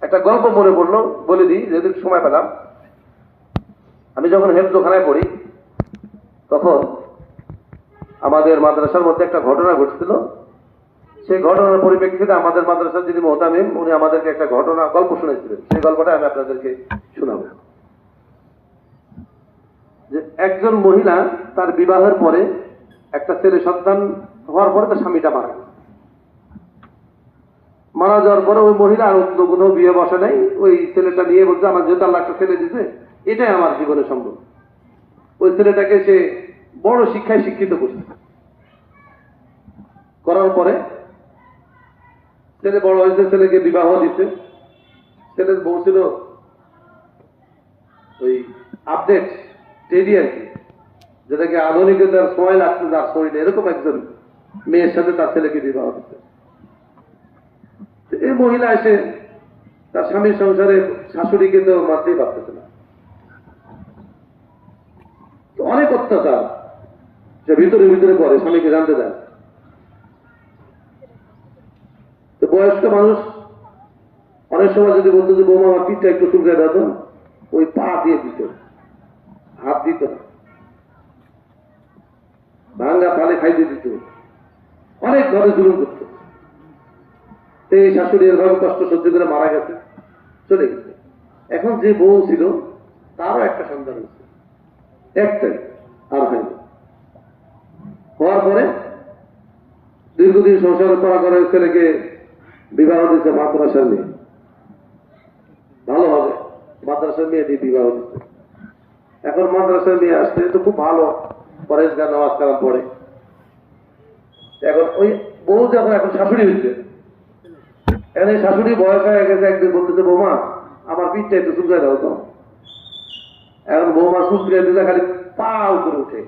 একটা গল্প মনে পড়লো, বলে দিই যেহেতু সময় পেলাম। আমি যখন হেফজোখানায় পড়ি তখন আমাদের মাদ্রাসার মধ্যে একটা ঘটনা ঘটছিল। সেই ঘটনার পরিপ্রেক্ষিতে আমাদের মাদ্রাসার যিনি মোহতামিম, উনি আমাদেরকে একটা ঘটনা গল্প শুনেছিলেন। সেই গল্পটা আমি আপনাদেরকে শোনাব। যে একজন মহিলা তার বিবাহের পরে একটা ছেলে সন্তান হওয়ার পরে তার স্বামীটা মারা গেল। মারা যাওয়ার পরে ওই মহিলা আর অন্য কোথাও বিয়ে বসে নাই। ওই ছেলেটা নিয়ে বলছে, আমার যেহেতু আল্লাহ একটা ছেলে দিছে, এটাই আমার জীবনের সম্ভব। ওই ছেলেটাকে সে বড় শিক্ষায় শিক্ষিত করছে। করার পরে ছেলে বড় হয়েছে, ছেলেকে বিবাহ দিচ্ছে। ছেলের বউ ছিল ওই আপডেট টেডি আর কি, যেটাকে আধুনিকতার সময় লাগছে তার শরীরে, এরকম একজন মেয়ের সাথে তার ছেলেকে বিবাহ দিচ্ছে। এই মহিলা এসে তার স্বামীর সংসারে শাশুড়িকে তো মারতেই পারতেছে না। তো অনেক অত্যাচার যে ভিতরে ভিতরে করে, স্বামীকে জানতে দেয়। তো বয়স্ক মানুষ অনেক সময় যদি বলতো যে বৌমা আমার পিঠটা একটু চুলকে দাও, ওই পা দিয়ে দিত, হাত দিত না, ভাঙ্গা তালে খাইতে দিত, অনেক ভাবে জুলুম করত। এই শাশুড়ি এরভাবে কষ্ট সহ্য করে মারা গেছে, চলে গেছে। এখন যে বউ ছিল তারও একটা সন্তান হয়েছে, একটাই, আর হয়নি। হওয়ার পরে দীর্ঘদিন সংসার করা করে ছেলেকে বিবাহ দিচ্ছে মাদ্রাসার মেয়ে। ভালো হবে, মাদ্রাসার মেয়ে দিয়ে বিবাহ দিচ্ছে। এখন মাদ্রাসার মেয়ে আসছে তো খুব ভালো, পরেশগার নামাজ কালাম পড়ে। এখন ওই বউ যখন এখন শাশুড়ি হয়েছে, এখন এই শাশুড়ি বয়স হয়ে গেছে, একদিন বলতেছে বৌমা আমার পিঠটা একটু চুলকায় দাও তো। এখন বৌমা চুলকায় দিলে খালি পা উপরে উঠে,